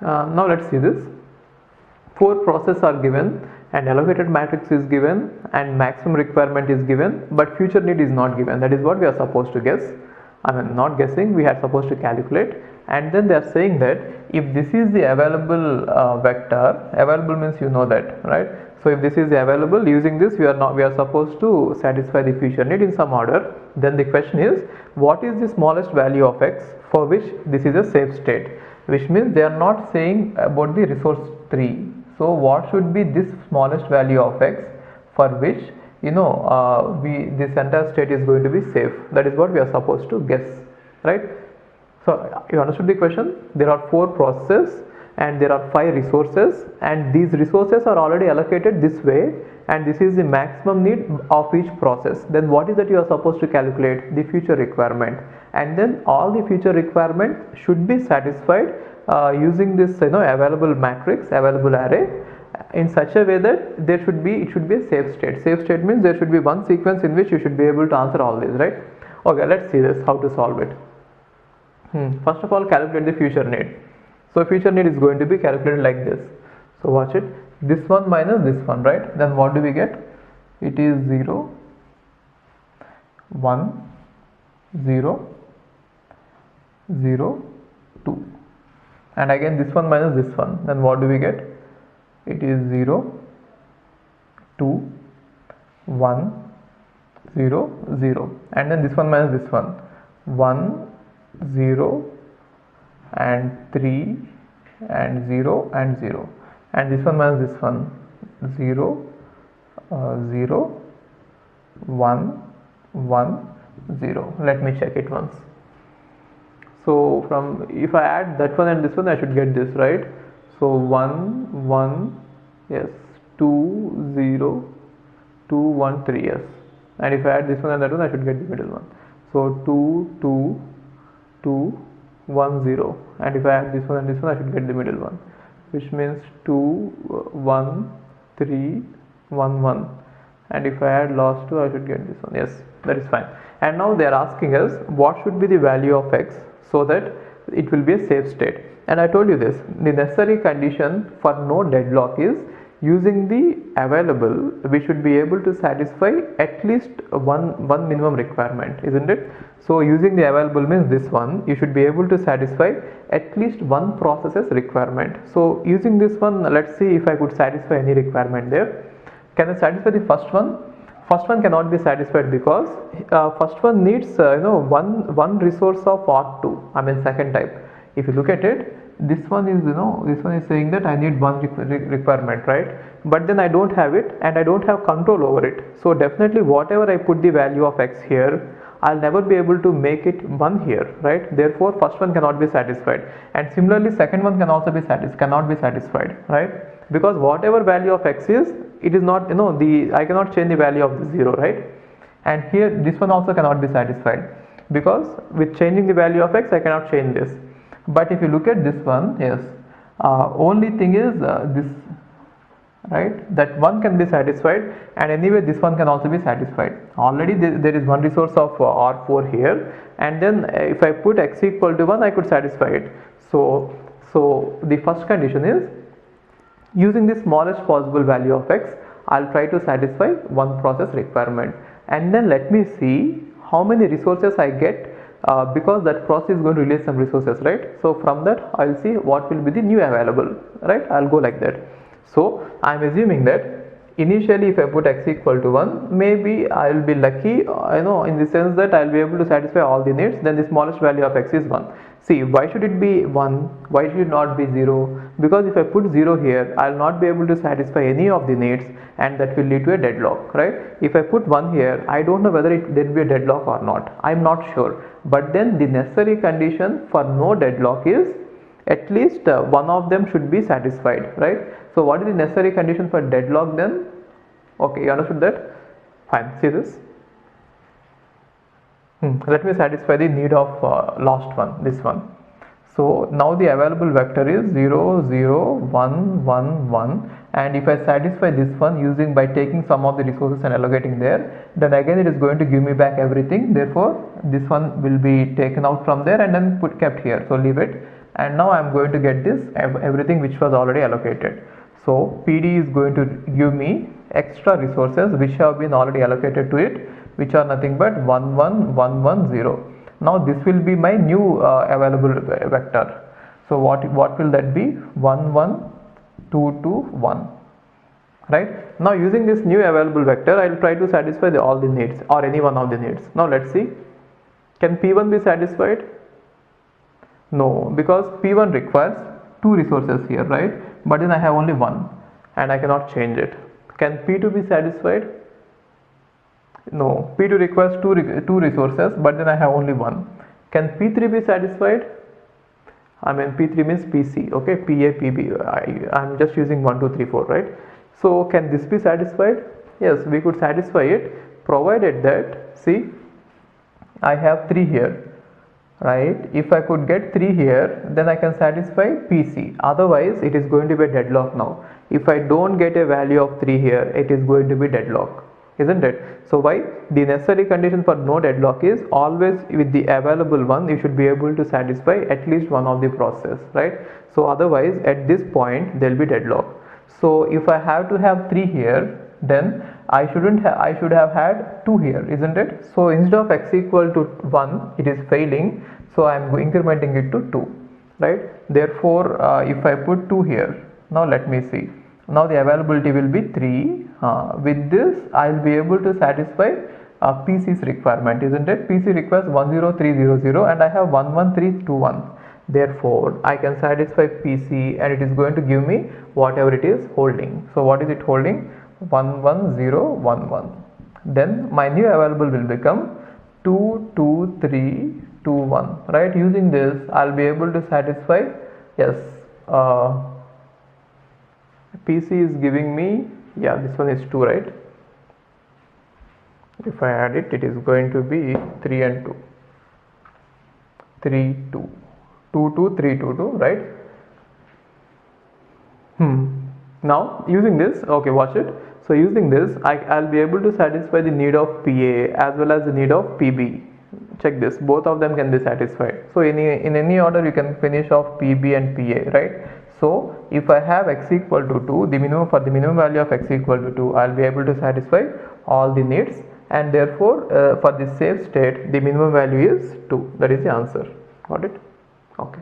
Now let's see this. 4 processes are given, and allocated matrix is given, and maximum requirement is given, but future need is not given. That is what we are supposed to guess. I mean, not guessing, we are supposed to calculate. And then they are saying that if this is the available vector, available means you know that, right? So if this is available, using this we are supposed to satisfy the future need in some order. Then the question is, what is the smallest value of x for which this is a safe state? Which means they are not saying about the resource 3. So what should be this smallest value of x for which this entire state is going to be safe? That is what we are supposed to guess, right? So you understood the question? There are 4 processes and there are 5 resources, and these resources are already allocated this way, and this is the maximum need of each process. Then what is that you are supposed to calculate? The future requirement, and then all the future requirement should be satisfied using this available matrix, available array, in such a way that it should be a safe state. Safe state means there should be one sequence in which you should be able to answer all these, right? Okay, let's see this, how to solve it. First of all, calculate the future need. So future need is going to be calculated like this. So watch it. This one minus this one, right? Then what do we get? It is 0, 1, 0, 0, 2. And again this one minus this one. Then what do we get? It is 0, 2, 1, 0, 0. And then this one minus this one. 1, 0, and 3, and 0, and 0. And this one minus this one. 0, 0, 1, 1, 0. Let me check it once. So if I add that one and this one, I should get this, right? So 1, 1, yes, 2, 0, 2, 1, 3, yes. And if I add this one and that one, I should get the middle one. So 2, 2, 2, 1, 0. And if I add this one and this one, I should get the middle one, which means 2, 1, 3, 1, 1. And if I add last two, I should get this one. Yes, that is fine. And now they are asking us what should be the value of x so that it will be a safe state. And I told you this, the necessary condition for no deadlock is using the available, we should be able to satisfy at least one minimum requirement, isn't it? So using the available means this one, you should be able to satisfy at least one process's requirement. So using this one, let's see if I could satisfy any requirement there. Can I satisfy the first one? First one cannot be satisfied because first one needs one resource of R2, I mean second type. If you look at it, this one is saying that I need one requirement, right? But then I don't have it and I don't have control over it. So definitely whatever I put the value of x here, I'll never be able to make it 1 here, right? Therefore first one cannot be satisfied, and similarly second one can also be cannot be satisfied, right? Because whatever value of x is, it is not, I cannot change the value of the 0, right? And here this one also cannot be satisfied because with changing the value of x, I cannot change this. But if you look at this one, yes, only thing is this, right? That one can be satisfied, and anyway this one can also be satisfied. Already there is one resource of R4 here, and then if I put x equal to 1, I could satisfy it. So the first condition is using the smallest possible value of x, I'll try to satisfy one process requirement, and then let me see how many resources I get because that process is going to release some resources, right? So from that I'll see what will be the new available, right? I'll go like that. So I'm assuming that initially if I put x equal to 1, maybe I'll be lucky, in the sense that I'll be able to satisfy all the needs. Then the smallest value of x is 1. See, why should it be 1? Why should it not be 0? Because if I put 0 here, I'll not be able to satisfy any of the needs, and that will lead to a deadlock, right? If I put 1 here, I don't know whether there will be a deadlock or not. I'm not sure. But then the necessary condition for no deadlock is at least one of them should be satisfied, right? So what is the necessary condition for deadlock then? Okay, you understood that? Fine, see this. Let me satisfy the need of last one, this one. So now the available vector is 0, 0, 1, 1, 1, and if I satisfy this one by taking some of the resources and allocating there, then again it is going to give me back everything. Therefore this one will be taken out from there and then kept here. So leave it. and now I'm going to get this everything which was already allocated. So PD is going to give me extra resources which have been already allocated to it, which are nothing but 1 1 1 1 0. Now this will be my new available vector. So what will that be? 1 1 2 2 1. Right, now using this new available vector, I will try to satisfy all the needs or any one of the needs. Now let's see, can P1 be satisfied? No, because P1 requires 2 resources here, right? But then I have only 1 and I cannot change it. Can P2 be satisfied? No, P2 requires 2 resources, but then I have only 1. Can P3 be satisfied? I mean P3 means PC, okay, PA, PB, I'm just using 1, 2, 3, 4, right? So can this be satisfied? Yes, we could satisfy it, provided that, see, I have 3 here, right? If I could get 3 here, then I can satisfy PC. Otherwise, it is going to be a deadlock now. If I don't get a value of 3 here, it is going to be deadlock, isn't it? So why? The necessary condition for no deadlock is always with the available one, you should be able to satisfy at least one of the process, right? So otherwise, at this point, there will be deadlock. So if I have to have 3 here, then I should have had 2 here, isn't it? So instead of x equal to 1, it is failing, so I am incrementing it to 2, right? Therefore, if I put 2 here, now let me see. Now the availability will be 3. With this, I will be able to satisfy PC's requirement, isn't it? PC requires 10300 and I have 11321. Therefore, I can satisfy PC and it is going to give me whatever it is holding. So what is it holding? 11011. Then my new available will become 22321, right? Using this, I'll be able to satisfy, yes, PC is giving me, yeah, this one is 2, right? If I add it, it is going to be 3 and 2, 3 2 2 2 3 2 2, right? Now using this, okay, watch it. So using this, I'll be able to satisfy the need of PA as well as the need of PB. Check this, both of them can be satisfied. So in any order you can finish off PB and PA, right? So if I have x equal to 2, the minimum value of x equal to 2, I'll be able to satisfy all the needs, and therefore for the safe state the minimum value is 2. That is the answer. Got it? Okay.